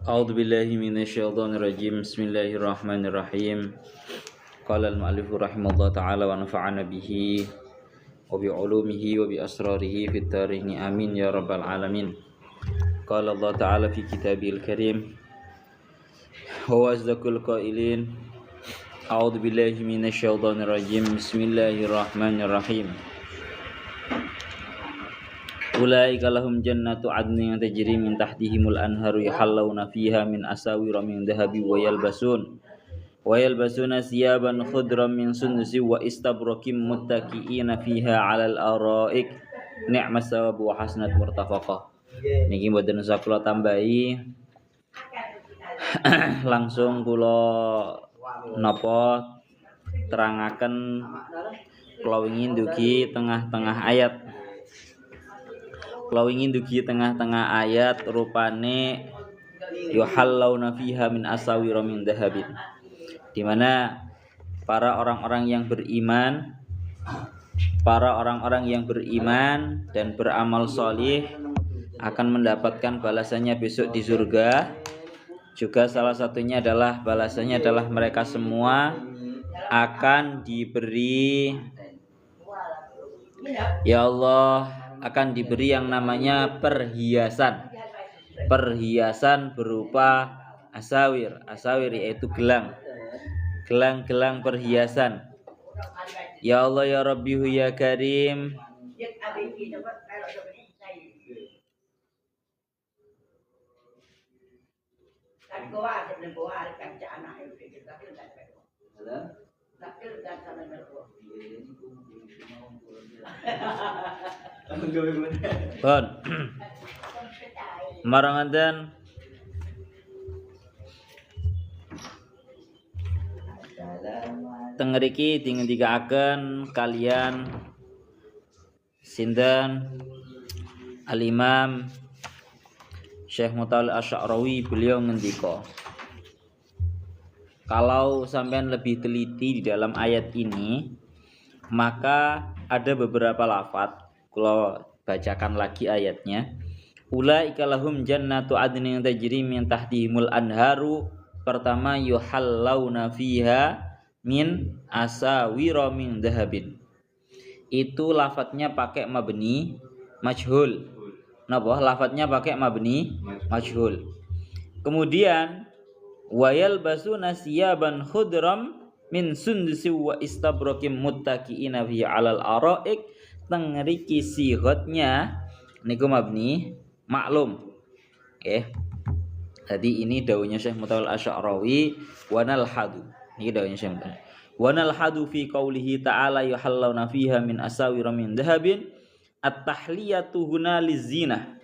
A'udzu billahi minasyaitonir rajim. Bismillahirrahmanirrahim. Qala al-mu'allif rahimahullah ta'ala wa nafa'ana bihi wa bi 'ulumihi wa bi asrarihi fid dharain amin ya rabbal alamin. Qala Allah ta'ala fi kitabil karim wa asdaqul qailin. A'udzu billahi minasyaitonir rajim. Bismillahirrahmanirrahim. Ulaika lahum jannatu adnin tajri min tahtihimul anharu yahallawna fiha min asawira min dhahabi wa yalbasuna siyaban khudran min sundusi wa istabrakim muttaqiina fiha 'alal araik ni'mas sawabu wa hasanat murtafaqah. Niki mboten usah kula tambahi. Langsung kula napa terangaken kula wingi ndugi tengah-tengah ayat. Kalau ingin dugi tengah-tengah ayat rupane yuhallawna fiha min asawira min dhahabin, di mana para orang-orang yang beriman dan beramal solih akan mendapatkan balasannya besok di surga. Juga salah satunya adalah balasannya adalah mereka semua akan diberi, ya Allah, akan diberi yang namanya perhiasan berupa asawir yaitu gelang perhiasan. Ya Allah ya Rabbihu ya Karim. Bon. Maranganten tengeriki dingendikaken kalian sinten Al-Imam Syekh Mutawalli Asy'arawi. Beliau ngendika, kalau sampean lebih teliti di dalam ayat ini, maka ada beberapa lafadz. Kalau bacakan lagi ayatnya, ulaika lahum jannatu adnin tajri min tahtihimul anharu. Pertama, yuhallawna fiha min asawira min dhahabin. Itu lafadznya pakai mabni majhul. Napa? Lafadznya pakai mabni majhul. Kemudian wayal basuna siyaban khudram min sundusi wa istabrakim muttaqiina fi 'alal araik. Tengeriki sihotnya niku mabni maklum. Oke. Jadi ini dawuhnya Syekh Mutawalli Asy'arawi, wa nalhadu. Niki dawuhnya Syekh Mutawalli. Wa nalhadu fi qaulihi ta'ala yuhallawna fiha min asawira min dhahabin. At-tahliyatu huna lizinah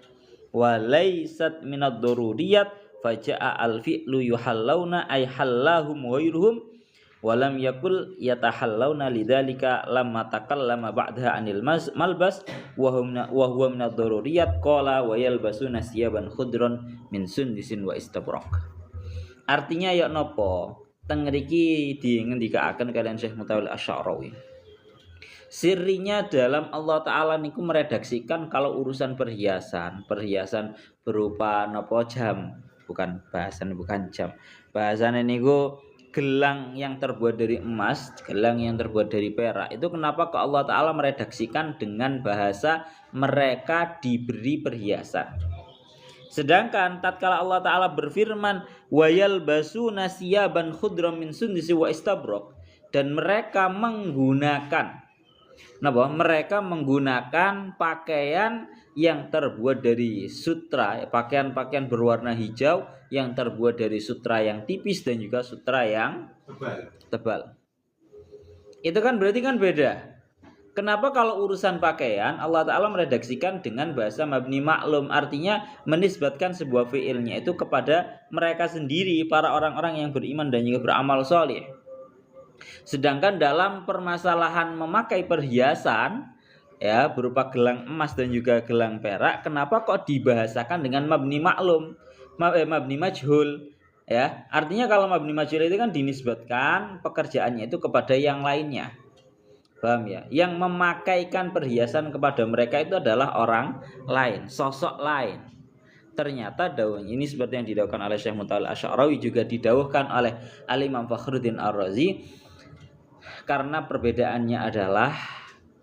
wa laysat minad daruriyat faja'a al-fi'lu yuhallawna ay hallahum ghairuhum walam yakul yatahallawna lidzalika lamma takallama ba'daha anil malbas wa huwa min ad-daruriyat qala wa yalbasuna siyaban khudran min sundisin wa istabrak. Artinya ya napa? Teng mriki dingendikaken kalian Syekh Mutawalli Asy'arawi. Sirinya dalam Allah Ta'ala niku meredaksikan kalau urusan perhiasan berupa napa jam, bukan jam. Bahasane niku gelang yang terbuat dari emas, gelang yang terbuat dari perak. Itu kenapa ke Allah Ta'ala meredaksikan dengan bahasa mereka diberi perhiasan. Sedangkan tatkala Allah Ta'ala berfirman wayal basuna siyaban khudram min sundisi wa istabrak, dan mereka menggunakan pakaian yang terbuat dari sutra, pakaian-pakaian berwarna hijau yang terbuat dari sutra yang tipis dan juga sutra yang tebal. Itu kan berarti kan beda. Kenapa kalau urusan pakaian Allah Ta'ala meredaksikan dengan bahasa mabni maklum, artinya menisbatkan sebuah fi'ilnya itu kepada mereka sendiri, para orang-orang yang beriman dan juga beramal soleh. Sedangkan dalam permasalahan memakai perhiasan ya berupa gelang emas dan juga gelang perak, kenapa kok dibahasakan dengan mabni maklum, mabni majhul ya? Artinya kalau mabni majhul itu kan dinisbatkan pekerjaannya itu kepada yang lainnya. Paham ya? Yang memakaikan perhiasan kepada mereka itu adalah orang lain, sosok lain. ternyata dawuh ini seperti yang didawuhkan oleh Syekh Mutawalli Asy'arawi, juga didawuhkan oleh Al-Imam Fakhruddin Ar-Razi, karena perbedaannya adalah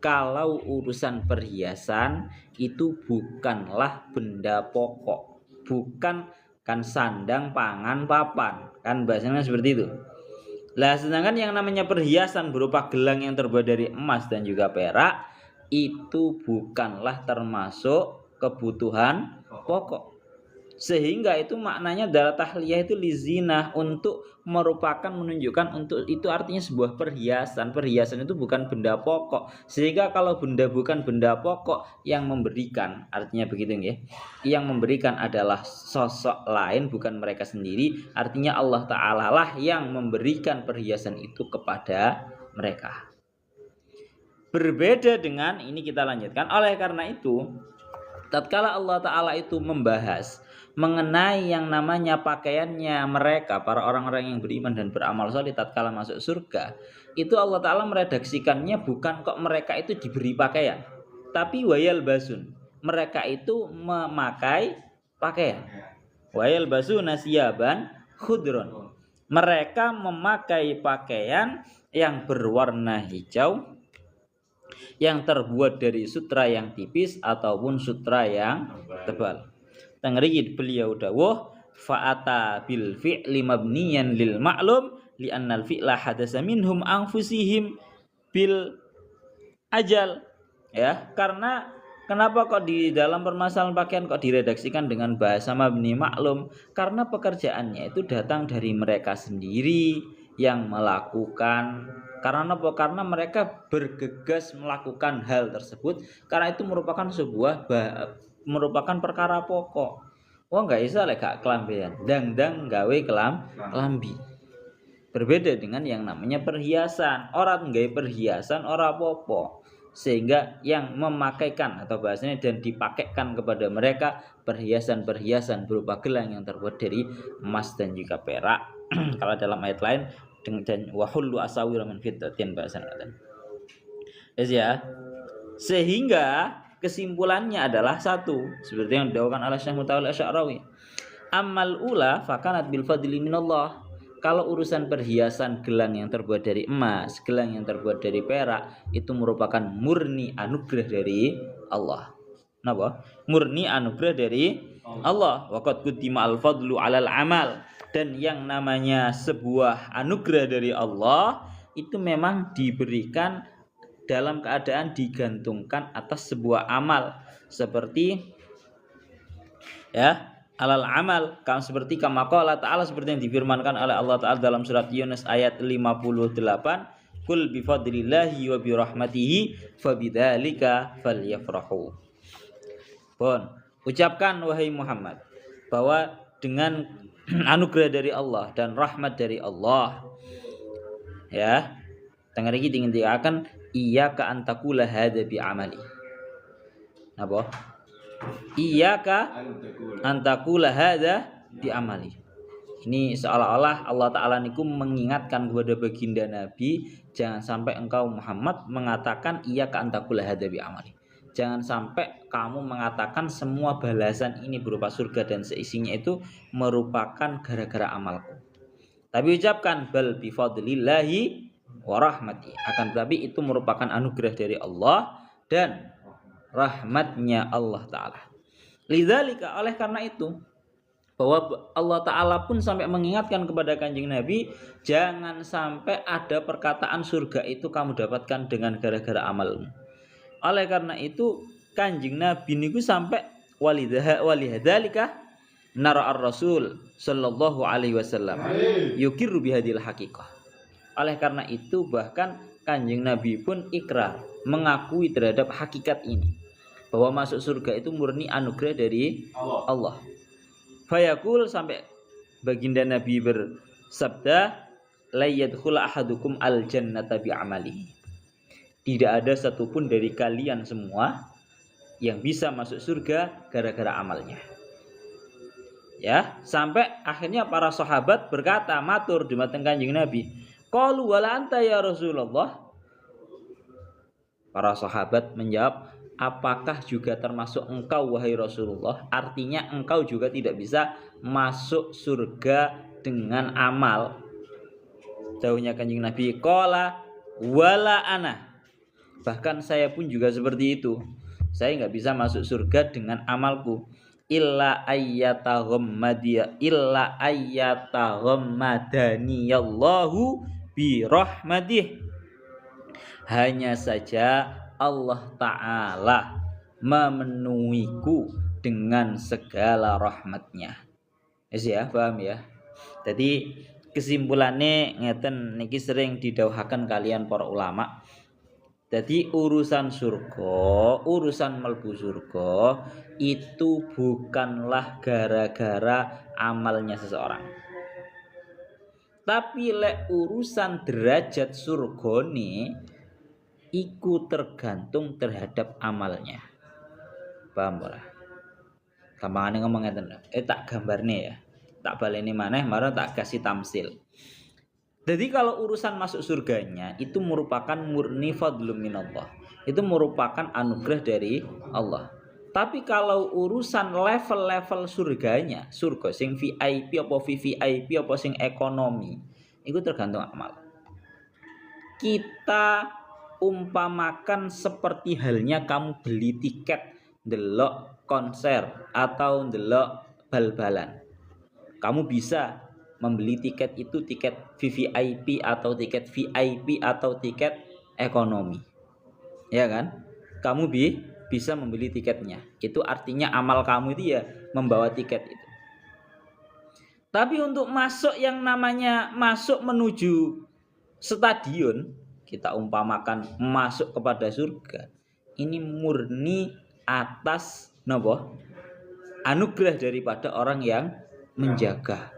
kalau urusan perhiasan itu bukanlah benda pokok, bukan kan sandang, pangan, papan, kan bahasanya seperti itu. Lah sedangkan yang namanya perhiasan berupa gelang yang terbuat dari emas dan juga perak itu bukanlah termasuk kebutuhan pokok. Sehingga itu maknanya adalah tahliyah itu lizinah, untuk merupakan menunjukkan untuk itu, artinya sebuah perhiasan. Perhiasan itu bukan benda pokok. Sehingga kalau benda bukan benda pokok, yang memberikan, artinya begitu ya. Yang memberikan adalah sosok lain, bukan mereka sendiri. Artinya Allah Ta'ala lah yang memberikan perhiasan itu kepada mereka. Berbeda dengan ini, kita lanjutkan. Oleh karena itu, tatkala Allah Ta'ala itu membahas mengenai yang namanya pakaiannya mereka, para orang-orang yang beriman dan beramal saleh tatkala masuk surga, itu Allah Ta'ala meredaksikannya bukan kok mereka itu diberi pakaian, tapi wayal basun, mereka itu memakai pakaian. Wayal basun nasiyaban khudron, mereka memakai pakaian yang berwarna hijau, yang terbuat dari sutra yang tipis ataupun sutra yang tebal. Tangriyid beliau dawuh fa'ata bil fi'li mabniyan lil ma'lum li'annal fi'la hadasa minhum anfusihim bil ajal. Ya, karena kenapa kok di dalam permasalahan pakaian kok diredaksikan dengan bahasa mabni maklum? Karena pekerjaannya itu datang dari mereka sendiri yang melakukan. Karena apa? Karena mereka bergegas melakukan hal tersebut karena itu merupakan perkara pokok. Wah nggak bisa lek gak kelambean, dang gawe kelambi. Berbeda dengan yang namanya perhiasan. Orang gawe perhiasan ora apa-apa. Sehingga yang memakaikan atau bahasanya dan dipakaikan kepada mereka perhiasan-perhiasan berupa gelang yang terbuat dari emas dan juga perak. Kalau dalam ayat lain dan wahullu asawir min fiddatin bahasanya. Ya. Sehingga kesimpulannya adalah satu, seperti yang didawuhkan oleh Syekh Mutawalli Asy'arawi. Amal ula fakanat bil fadli minallah. Kalau urusan perhiasan gelang yang terbuat dari emas, gelang yang terbuat dari perak, itu merupakan murni anugerah dari Allah. Napa? Murni anugerah dari Allah. Waqad quddima al fadlu 'alal amal. Dan yang namanya sebuah anugerah dari Allah itu memang diberikan dalam keadaan digantungkan atas sebuah amal, seperti ya alal amal, seperti kama qala ta'ala, seperti yang difirmankan oleh Allah Ta'ala dalam surat Yunus ayat 58, kul bifadlillahi wa birahmatihi fabidzalika falyafrahu. Pun ucapkan wahai Muhammad bahwa dengan anugerah dari Allah dan rahmat dari Allah, ya tengah lagi ingin diakan iyyaka antakula hadza bi amali. Napa? Iyyaka antakula hadza bi amali. Ini seolah-olah Allah Ta'ala niku mengingatkan kepada baginda Nabi, jangan sampai engkau Muhammad mengatakan iyyaka antakula hadza bi amali. Jangan sampai kamu mengatakan semua balasan ini berupa surga dan seisinya itu merupakan gara-gara amalku. Tapi ucapkan bal bi fadlillahi wa rahmati, akan tetapi itu merupakan anugerah dari Allah dan rahmatnya Allah Ta'ala. Lidzalika, oleh karena itu, bahwa Allah Ta'ala pun sampai mengingatkan kepada Kanjeng Nabi, jangan sampai ada perkataan surga itu kamu dapatkan dengan gara-gara amalmu. Oleh karena itu Kanjeng Nabi niku sampai walihadzalika nara ar-rasul sallallahu alaihi wasallam yukirru bihadil haqiqah. Oleh karena itu bahkan Kanjeng Nabi pun ikrar, mengakui terhadap hakikat ini, bahwa masuk surga itu murni anugerah dari Allah. Fayaqul, sampai baginda Nabi bersabda, la yadkhulu ahadukum al jannata bi amalihi. Tidak ada satupun dari kalian semua yang bisa masuk surga gara-gara amalnya. Ya, sampai akhirnya para sahabat berkata, matur dumateng Kanjeng Nabi, qalu wala anta ya Rasulullah. Para sahabat menjawab, apakah juga termasuk engkau wahai Rasulullah? Artinya engkau juga tidak bisa masuk surga dengan amal. Dawuhnya Kanjeng Nabi, qala wala ana. Bahkan saya pun juga seperti itu. Saya nggak bisa masuk surga dengan amalku. Illa ayyataghammadaniyallahu bi rahmatih. Hanya saja Allah Ta'ala memenuhiku dengan segala rahmatnya. Ya, paham ya? Jadi kesimpulannya ngeten niki sering didhawuhaken kalian para ulama. Jadi urusan surga, urusan mlebu surga itu bukanlah gara-gara amalnya seseorang. Tapi lek urusan derajat surga nih iku tergantung terhadap amalnya. Paham ora? Gampangane ngomong ngeten. Tak gambarne ya. Tak baleni maneh marang tak kasih tamsil. Jadi kalau urusan masuk surganya itu merupakan murni fadlun minallah. Itu merupakan anugerah dari Allah. Tapi kalau urusan level-level surganya, surga sing VIP apa VVIP apa sing ekonomi, itu tergantung amal. Kita umpamakan seperti halnya kamu beli tiket ndelok konser atau ndelok bal-balan. Kamu bisa membeli tiket itu tiket VVIP atau tiket VIP atau tiket ekonomi. Ya kan? Kamu bisa membeli tiketnya. Itu artinya amal kamu itu ya membawa tiket itu. Tapi untuk masuk yang namanya masuk menuju stadion, kita umpamakan masuk kepada surga, ini murni atas anugerah daripada orang yang menjaga.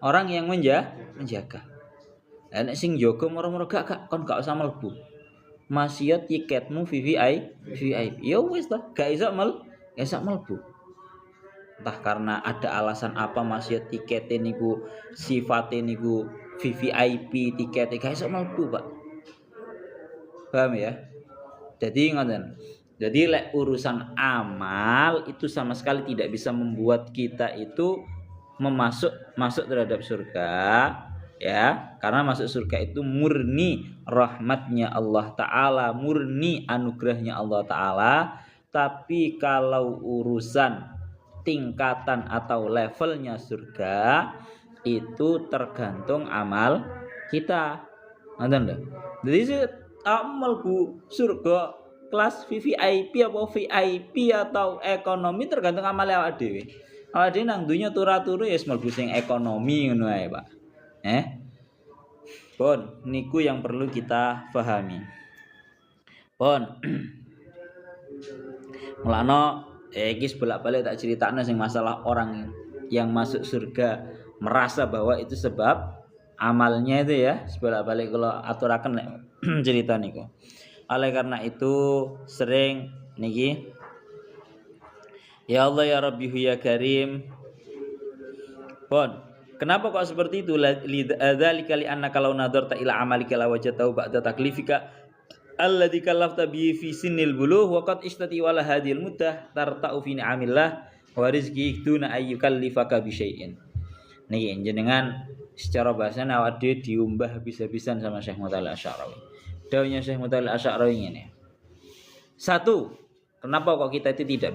Orang yang menjaga. Nek sing jaga moro-moro gak kon gak usah mlebu. Masih tiketmu VIP. Ya wis lah, gak iso mlebu. Entah karena ada alasan apa masih tiketnya niku sifatnya niku VVIP tiket gak iso mlebu, Pak. Paham ya? Jadi ngoten. Jadi lek urusan amal itu sama sekali tidak bisa membuat kita itu masuk terhadap surga, ya, karena masuk surga itu murni rahmatnya Allah Ta'ala, murni anugerahnya Allah Ta'ala. Tapi kalau urusan tingkatan atau levelnya surga itu tergantung amal kita. Jadi amal bu surga kelas VVIP apa VIP atau ekonomi tergantung amal awak dhewe. Awak dhewe nang dunya turu-turu ya mlebu sing ekonomi ngono ae, Pak. Pun niku yang perlu kita pahami. Pun mulane iki bolak-balik tak critakno sing masalah orang yang masuk surga merasa bahwa itu sebab amalnya itu ya, bolak-balik kalau aturaken nek cerita niku. Oleh karena itu sering niki ya Allah ya Rabbi ya Karim. Kenapa kok seperti itu? Lidzalika li annaka law nadarta ila amalika la wajadtahu ba'da taklifika alladzi kallafta bi fi sinil bulugh wa qad istati wala hadhil muddah tarta'u fi ni'amillah wa rizqi duna ayyukallifaka bi syai'in. Niki jenengan secara bahasa awak dhewe diumbah habis-habisan sama Syekh Mutawalli Asy'arawi. Dawuhnya Syekh Mutawalli Asy'arawi ngene. 1. Kenapa kok kita itu tidak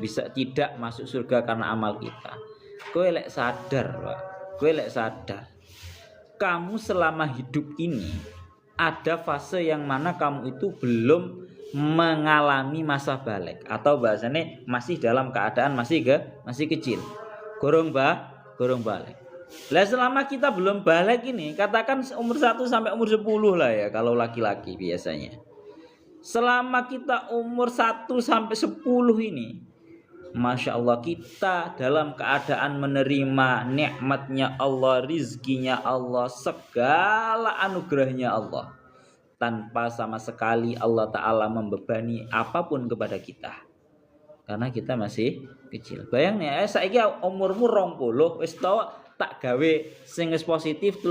masuk surga karena amal kita? Kowe lek sadar, Pak. Kowe lek sadar. Kamu selama hidup ini ada fase yang mana kamu itu belum mengalami masa balik atau bahasanya masih dalam keadaan masih kecil. Gorong balik. Lah selama kita belum balik ini, katakan umur 1 sampai umur 10 lah ya kalau laki-laki biasanya. Selama kita umur 1 sampai 10 ini, Masya Allah kita dalam keadaan menerima nikmatnya Allah, rizkinya Allah, segala anugerahnya Allah. Tanpa sama sekali Allah Ta'ala membebani apapun kepada kita. Karena kita masih kecil. Bayang nih, saiki umurmu 20, wis tau tak gawe sing wis positif 30.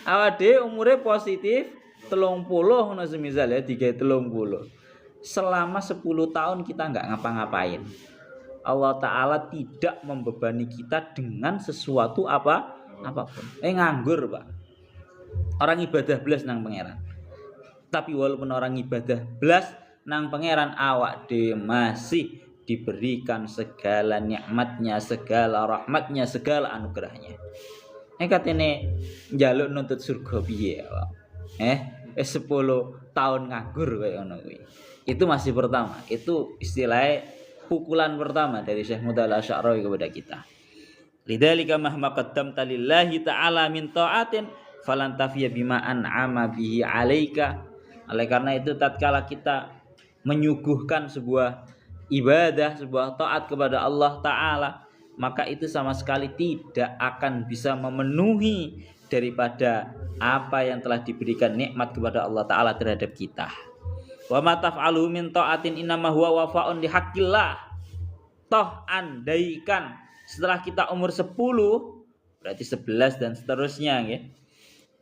Awak dhewe umure positif 30 ngono semisal ya, digawe 30. Selama 10 tahun kita nggak ngapa-ngapain. Allah Ta'ala tidak membebani kita dengan sesuatu apapun. Nganggur Pak. Orang ibadah belas nang pangeran. Tapi walaupun orang ibadah belas nang pangeran, awak dhewe masih diberikan segala nikmatnya, segala rahmatnya, segala anugerahnya. Katene njaluk nuntut surga piye Pak? 10 tahun nganggur kayak ngono kuwi. Itu masih pertama. Itu istilahnya pukulan pertama dari Syekh Mudal Asy'ari kepada kita. Lidzalika mahma qaddamta lillahi ta'ala min ta'atin falan tafiya bima an'ama bihi 'alaika. Oleh karena itu tatkala kita menyuguhkan sebuah ibadah, sebuah taat kepada Allah Ta'ala, maka itu sama sekali tidak akan bisa memenuhi daripada apa yang telah diberikan nikmat kepada Allah Ta'ala terhadap kita. Wa ma taf'alu min ta'atin innama huwa wafa'un li haqqillah. Toh andaikan setelah kita umur 10, berarti 11 dan seterusnya ya,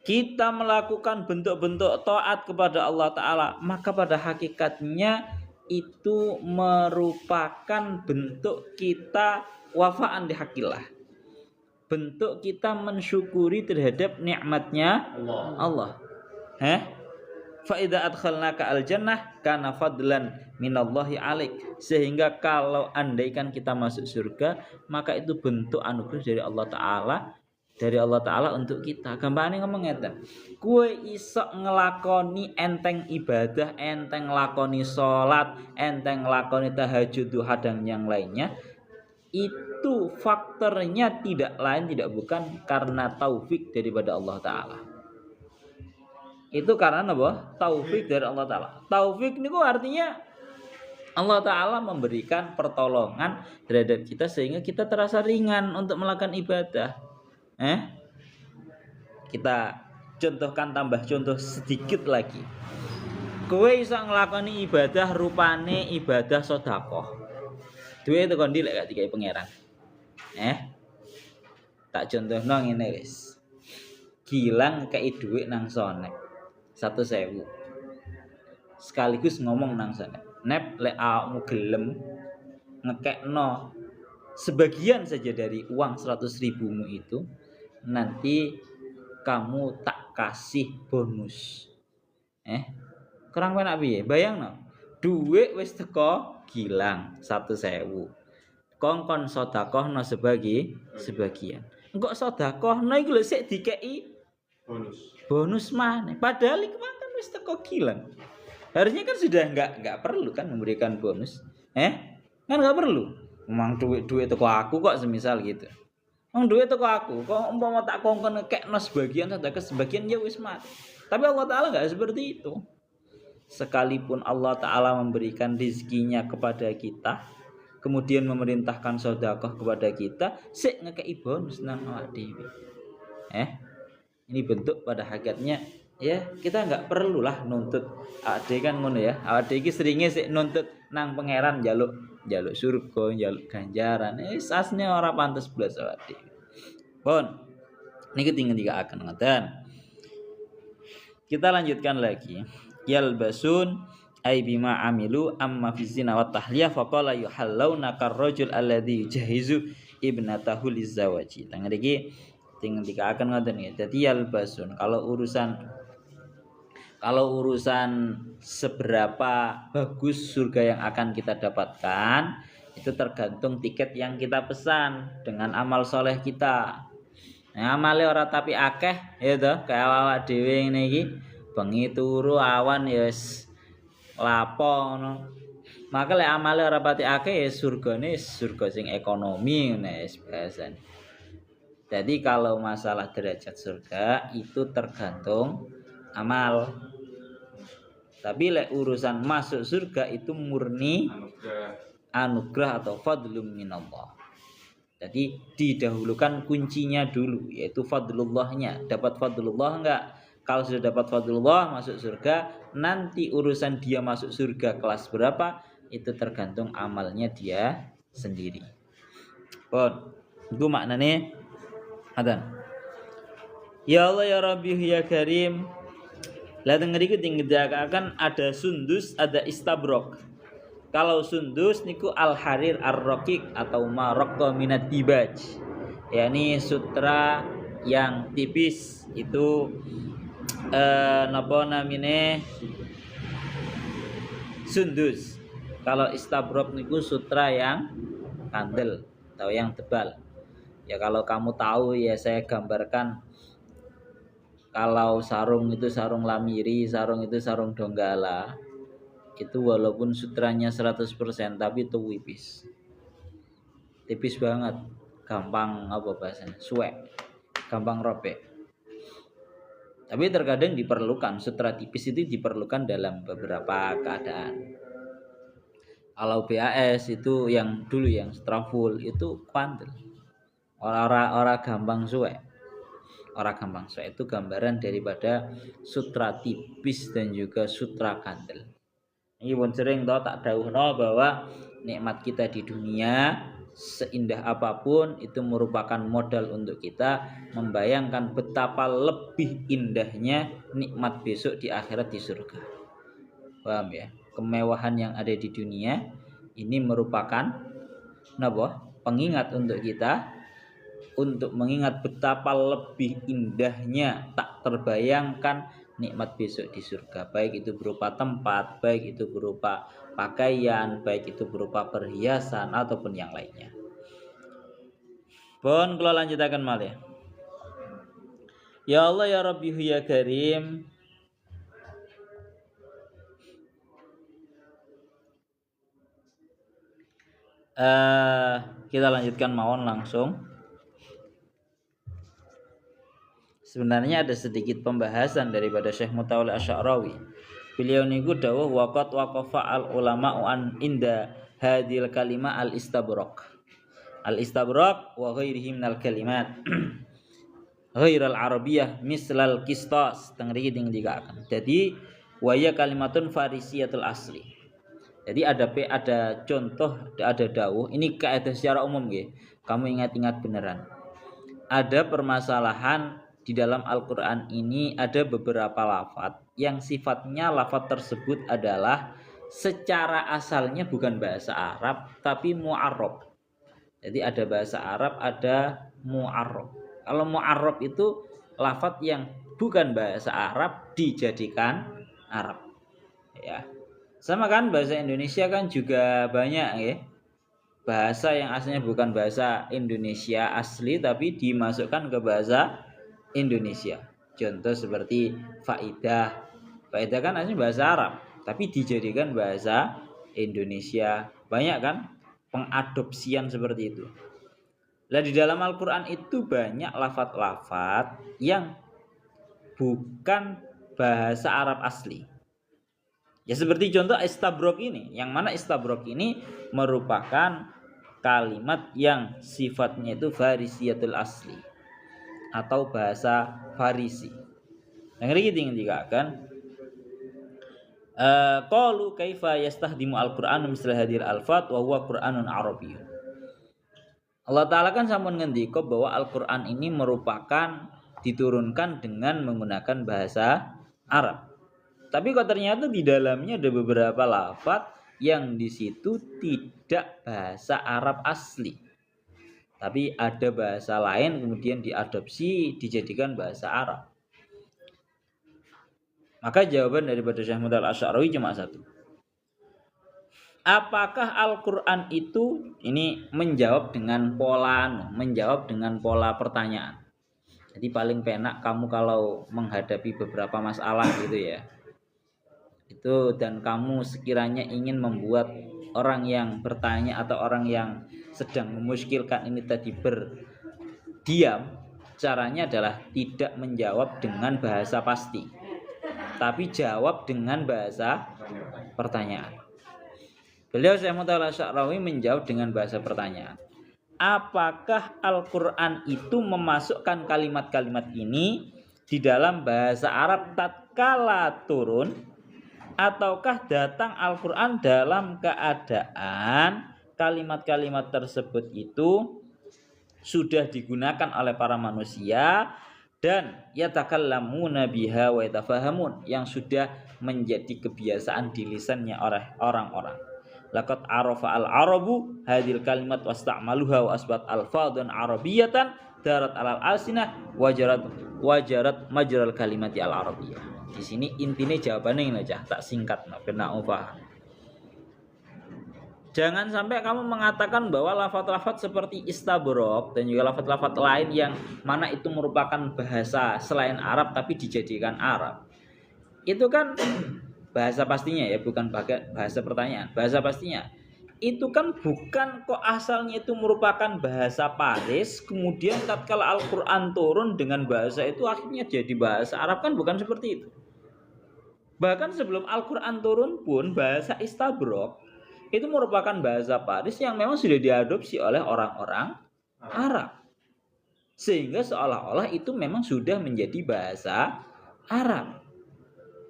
kita melakukan bentuk-bentuk taat kepada Allah Ta'ala, maka pada hakikatnya itu merupakan bentuk kita wafa'an li haqqillah. Bentuk kita mensyukuri terhadap nikmatnya Allah. Fa idza adkhalnaka al-jannah kana fadlan minallahi 'alaik. Sehingga kalau andaikan kita masuk surga, maka itu bentuk anugerah dari Allah Ta'ala untuk kita. Gampangane ngomong ngeten. Kowe iso ngelakoni enteng ibadah, enteng ngelakoni salat, enteng ngelakoni tahajud, duha dan yang lainnya, itu faktornya tidak lain tidak bukan karena taufik daripada Allah Ta'ala. Itu karena apa? Taufik dari Allah Ta'ala. Taufik niku artinya Allah Ta'ala memberikan pertolongan terhadap kita sehingga kita terasa ringan untuk melakukan ibadah. Kita contohkan, tambah contoh sedikit lagi. Kowe iso nglakoni ibadah rupane ibadah sedekah. Duwe itu kon dilek gak dikai pangeran. Tak contohno ngene wis. Gilang kei dhuwit nang sonek 100.000. Sekaligus ngomong nang sonek. Nep lek awakmu gelem ngekekno sebagian saja dari uang 100.000mu itu, nanti kamu tak kasih bonus. Kurang penak piye? Bayangno. Duit wis teko Gilang 100.000. Kongkon sedekahno sebagian. Engko sedekahno iku lho sik dikeki bonus maneh. Padahal iku kan wis teko Gilang. Harusnya kan sudah enggak perlu kan memberikan bonus. Kan enggak perlu. Memang duit teko aku kok semisal gitu. Wong duit teko aku, kok umpama tak kongkon ngekekno sebagian sedekah sebagian ya wis mati. Tapi Allah Ta'ala enggak seperti itu. Sekalipun Allah Ta'ala memberikan rizkinya kepada kita, kemudian memerintahkan sedekah kepada kita, sik ngekei bonus nang awak dhewe. Ini bentuk pada hakikatnya ya, kita enggak perlulah nuntut. Ade kan ngono ya. Awak dhewe iki seringe sik nuntut nang pangeran njaluk surga, njaluk ganjaran. Asne ora pantes blas awak dhewe. Pun niki tinggal ngoten. Kita lanjutkan lagi. Yalbasun ay bima amilu amma fi zina wa tahliyah faqala yuhallawna karrajul alladhi yujahizu ibnatahu lizawaji. Tang niki tinggal dikaaken ngoten ya. Dadi yalbasun kalau urusan seberapa bagus surga yang akan kita dapatkan itu tergantung tiket yang kita pesan dengan amal soleh kita. Amale ora tapi akeh ya toh, kaya awak dhewe ngene iki bengi turu awan ya wis lapo ngono. Maka lek amale ora pati akeh ya surgane surga sing ekonomi ngene wis biasa. Jadi kalau masalah derajat surga itu tergantung amal. Tapi lek urusan masuk surga itu murni anugerah atau fadlum minallah. Jadi didahulukan kuncinya dulu, yaitu fadlullahnya. Dapat fadlullah enggak? Kalau sudah dapat fadlullah masuk surga, nanti urusan dia masuk surga kelas berapa itu tergantung amalnya dia sendiri. Pun itu maknanya adzan. Ya Allah ya Rabbi ya Karim, Lah teng ngriku dingedakan ada sundus, ada istabrok. Kalau sundus niku al harir ar-raqiq atau maraqqa minad dibaj. Yakni sutra yang tipis itu napa namine sundus. Kalau istabrok niku sutra yang kandel atau yang tebal. Ya kalau kamu tahu ya saya gambarkan, kalau sarung itu sarung lamiri, sarung itu sarung donggala. Itu walaupun sutranya 100% tapi itu tipis. Tipis banget. Gampang apa bahasanya? Suwek. Gampang robek. Tapi terkadang diperlukan, sutra tipis itu diperlukan dalam beberapa keadaan. Kalau BAS itu yang dulu yang sutra full itu kandel. Orang gampang suwek. Orang gampang suwek itu gambaran daripada sutra tipis dan juga sutra kandel. Ini pun sering toh tak dawuhno bahwa nikmat kita di dunia seindah apapun itu merupakan modal untuk kita membayangkan betapa lebih indahnya nikmat besok di akhirat di surga. Paham ya? Kemewahan yang ada di dunia ini merupakan pengingat untuk kita untuk mengingat betapa lebih indahnya tak terbayangkan nikmat besok di surga, baik itu berupa tempat, baik itu berupa pakaian, baik itu berupa perhiasan ataupun yang lainnya. Pun kula lanjutaken malih. Ya Allah ya Rabbi ya Karim. Kita lanjutkan mawon langsung. Sebenarnya ada sedikit pembahasan daripada Syekh Mutawalli Asy'arawi. Beliau niku dawuh waqat waqafa al ulama an inda hadil kalimah al istabraq. Al istabraq wa ghairihi minal kalimat ghairal arabiyyah mislal qistas tengriki dingdikaken. Jadi waya kalimatun farisiyatul asli. Jadi ada contoh, ada dawuh, ini kaidah secara umum nggih. Kamu ingat-ingat beneran. Ada permasalahan di dalam Al-Quran ini, ada beberapa lafadz yang sifatnya lafadz tersebut adalah secara asalnya bukan bahasa Arab tapi mu'arrab. Jadi ada bahasa Arab, ada mu'arrab. Kalau mu'arrab itu lafadz yang bukan bahasa Arab dijadikan Arab. Ya. Sama kan bahasa Indonesia kan juga banyak ya. Bahasa yang aslinya bukan bahasa Indonesia asli tapi dimasukkan ke bahasa Indonesia. Contoh seperti faidah. Faidah kan aslinya bahasa Arab tapi dijadikan bahasa Indonesia. Banyak kan pengadopsian seperti itu. Nah di dalam Al-Quran itu banyak lafadz-lafadz yang bukan bahasa Arab asli. Ya seperti contoh istabrok ini, yang mana istabrok ini merupakan kalimat yang sifatnya itu farisiyatul asli atau bahasa Farisi. Yang ini kita dikatakan qalu kaifa yastahdimu al-Qur'anu misla hadhil alfat wa huwa Qur'anun Arabiyyun. Allah Ta'ala kan sampun ngendika bahwa Al-Qur'an ini merupakan diturunkan dengan menggunakan bahasa Arab. Tapi kok ternyata di dalamnya ada beberapa lafadz yang di situ tidak bahasa Arab asli. Tapi ada bahasa lain kemudian diadopsi dijadikan bahasa Arab. Maka jawaban daripada Syekh Mutawalli Asy'arawi cuma satu. Apakah Al-Qur'an itu ini menjawab dengan pola pertanyaan. Jadi paling penak kamu kalau menghadapi beberapa masalah gitu ya. Itu dan kamu sekiranya ingin membuat orang yang bertanya atau orang yang sedang memuskilkan ini tadi berdiam, caranya adalah tidak menjawab dengan bahasa pasti, tapi jawab dengan bahasa pertanyaan. Beliau Syekh Mutawalli Asy'arawi menjawab dengan bahasa pertanyaan. Apakah Al-Quran itu memasukkan kalimat-kalimat ini di dalam bahasa Arab tatkala turun, ataukah datang Al-Quran dalam keadaan kalimat-kalimat tersebut itu sudah digunakan oleh para manusia dan yatakallamuna biha wa yatafahamun, yang sudah menjadi kebiasaan di lisannya oleh orang-orang. Laqad arafa al-arabu hadhil kalimat wasta'maluha wa asbat alfadhan arabiyatan darat alal alsinah wajarat majral kalimati al-arabiyyah. Di sini intinya jawabannya ini aja, tak singkat kena paham. Jangan sampai kamu mengatakan bahwa lafaz-lafaz seperti istabrok dan juga lafaz-lafaz lain yang mana itu merupakan bahasa selain Arab tapi dijadikan Arab. Itu kan bahasa pastinya ya, bukan bahasa pertanyaan. Bahasa pastinya. Itu kan bukan kok asalnya itu merupakan bahasa Paris, kemudian tatkala Al-Qur'an turun dengan bahasa itu akhirnya jadi bahasa Arab, kan bukan seperti itu. Bahkan sebelum Al-Qur'an turun pun bahasa istabrok itu merupakan bahasa Paris yang memang sudah diadopsi oleh orang-orang Arab. Sehingga seolah-olah itu memang sudah menjadi bahasa Arab.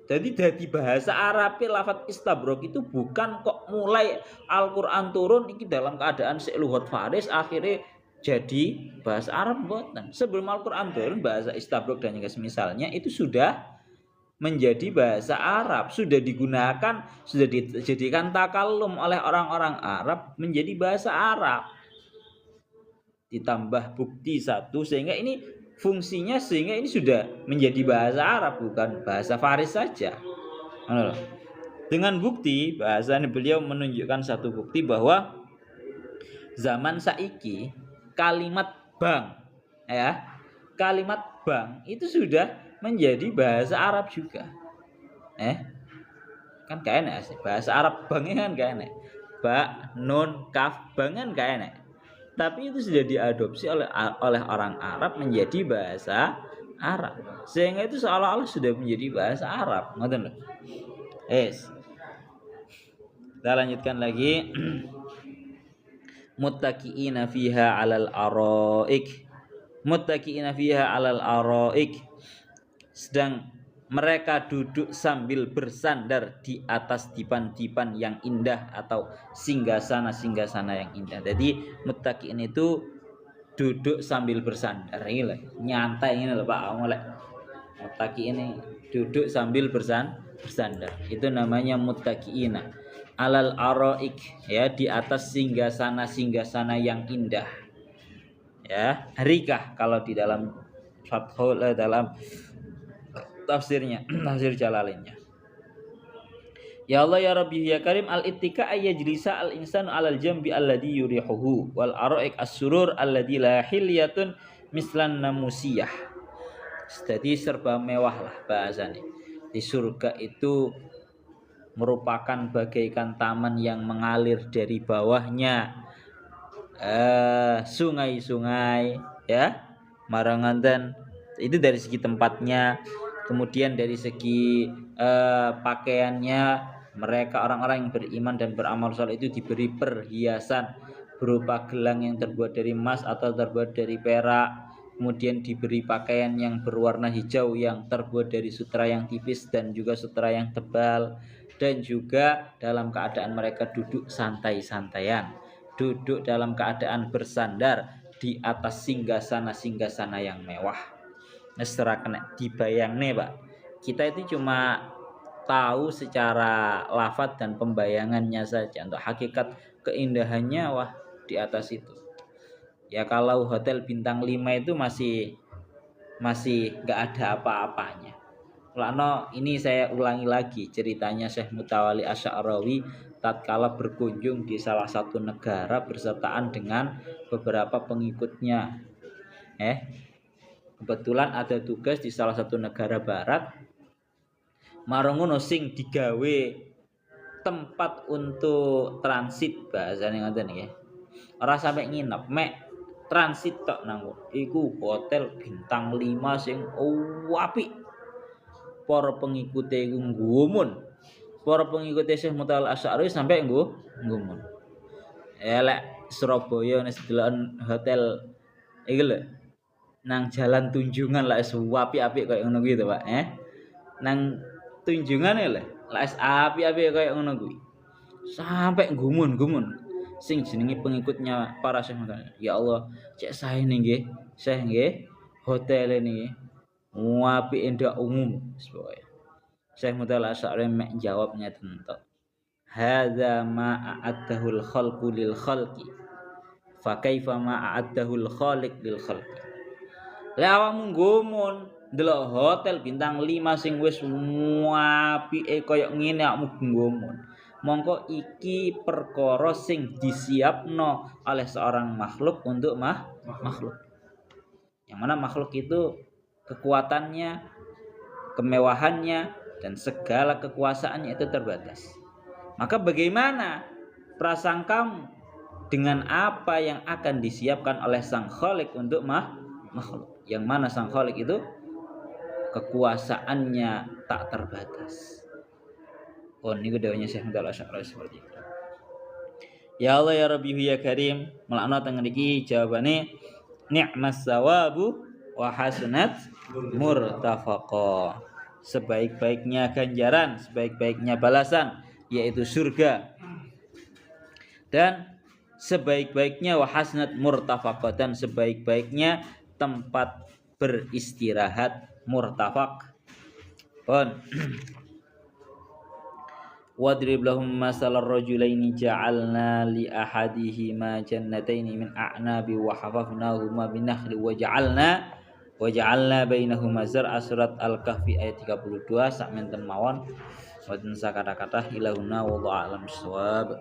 Jadi dari bahasa Arab lafaz istabrok itu bukan kok mulai Al-Qur'an turun ini dalam keadaan lugat Faris akhirnya jadi bahasa Arab buatan. Sebelum Al-Qur'an turun bahasa istabrok dan juga semisalnya itu sudah menjadi bahasa Arab, sudah digunakan, sudah dijadikan takallum oleh orang-orang Arab menjadi bahasa Arab. Ditambah bukti satu sehingga ini fungsinya sehingga ini sudah menjadi bahasa Arab, bukan bahasa Faris saja. Dengan bukti bahasa ini beliau menunjukkan satu bukti bahwa zaman saiki kalimat bang ya, kalimat bang itu sudah menjadi bahasa Arab juga. Kan gak enak sih. Bahasa Arab bangnya kan gak enak. Ba, nun, kaf, bang kan gak enak. Tapi itu sudah diadopsi oleh orang Arab menjadi bahasa Arab. Sehingga itu seolah-olah sudah menjadi bahasa Arab. Ngoten lho. Kita lanjutkan lagi. Muttaqiina fiha 'alal araik. Muttaqiina fiha 'alal araik. Sedang mereka duduk sambil bersandar di atas dipan-dipan yang indah atau singgasana-singgasana yang indah. Jadi muttaqiin itu duduk sambil bersandar. Ini lah, nyantai ini loh Pak. Muttaqiin ini duduk sambil bersandar. Itu namanya muttaqiina alal araik, ya, di atas singgasana-singgasana yang indah. Ya, rikah kalau di dalam Fathul dalam tafsirnya, tafsir Jalalainnya. Ya Allah ya Rabbi ya Karim, al-ittika ayyajlisa al-insanu alal jambi alladhi yurihuhu wal araik as-surur alladhi la hilyatun mislan namusiyah. Jadi serba mewah lah bahasanya. Di surga itu merupakan bagaikan taman yang mengalir dari bawahnya sungai-sungai, ya, maranganten. Itu dari segi tempatnya. Kemudian dari segi pakaiannya, mereka orang-orang yang beriman dan beramal saleh itu diberi perhiasan berupa gelang yang terbuat dari emas atau terbuat dari perak. Kemudian diberi pakaian yang berwarna hijau yang terbuat dari sutra yang tipis dan juga sutra yang tebal. Dan juga dalam keadaan mereka duduk santai-santaian, duduk dalam keadaan bersandar di atas singgasana-singgasana yang mewah. Nestera kena dibayang nih Pak. Kita itu cuma tahu secara lafaz dan pembayangannya saja. Untuk hakikat keindahannya wah di atas itu. Ya kalau hotel bintang 5 itu masih nggak ada apa-apanya. Lano ini saya ulangi lagi ceritanya Syekh Mutawalli Asy'arawi tatkala berkunjung di salah satu negara bersertaan dengan beberapa pengikutnya. Kebetulan ada tugas di salah satu negara barat. Marongono sing digawe tempat untuk transit bahasane ngoten nggih. Ora sampai nginep, mek transit tok nang iku hotel bintang 5 sing apik. Para pengikute iku nggumun. Para pengikute Syekh Mutawalli Asy'arawi sampai nggumun. Elek Surabaya nek deloken hotel iki lho. Nang jalan Tunjungan lah apik-apik kayak ngono kuwi to, Pak. Nang Tunjungan lho, lah apik-apik kayak ngono kuwi. Sampai gumun-gumun. Sing jenenge pengikutnya para Syekh Mutawalli. Ya Allah, cek sae nggih, Syekh nggih, hotel ini Apike ndak umum sepokoke. Syekh Mutala Asy'ari mek jawabnya tentu. Hadza ma a'addahul khalqu lil khalqi. Fa kaifa ma a'addahul khaliq lil khalqi. Lah awakmu nggumun ndelok hotel bintang 5 sing wis apike kaya ngene awakmu nggumun. Mongko iki perkara sing disiapno oleh seorang makhluk untuk makhluk. Yang mana makhluk itu kekuatannya, kemewahannya, dan segala kekuasaannya itu terbatas. Maka bagaimana prasangkamu dengan apa yang akan disiapkan oleh sang Khalik untuk makhluk? Yang mana sang Khalik itu kekuasaannya tak terbatas. Oh, ini dawuhnya Syekh Mutala Asy'ari seperti itu. Ya Allah ya Rabbi ya Karim, melakno teng niki jawabane ni'mas sawabu wa hasunat murtafaqa. Sebaik-baiknya ganjaran, sebaik-baiknya balasan yaitu surga. Dan sebaik-baiknya wa hasunat murtafaqa, dan sebaik-baiknya tempat beristirahat murtafaq. Pun wadrib lahum masalar rajulaini ja'alna li ahadihima jannataini min a'nabi wa hafafnahuma binakhli wa ja'alna bainahuma zar'a. Surat Al-Kahfi ayat 32 sak menten mawon. Wonten sakata-kata ilahuna wallahu a'lam bissawab.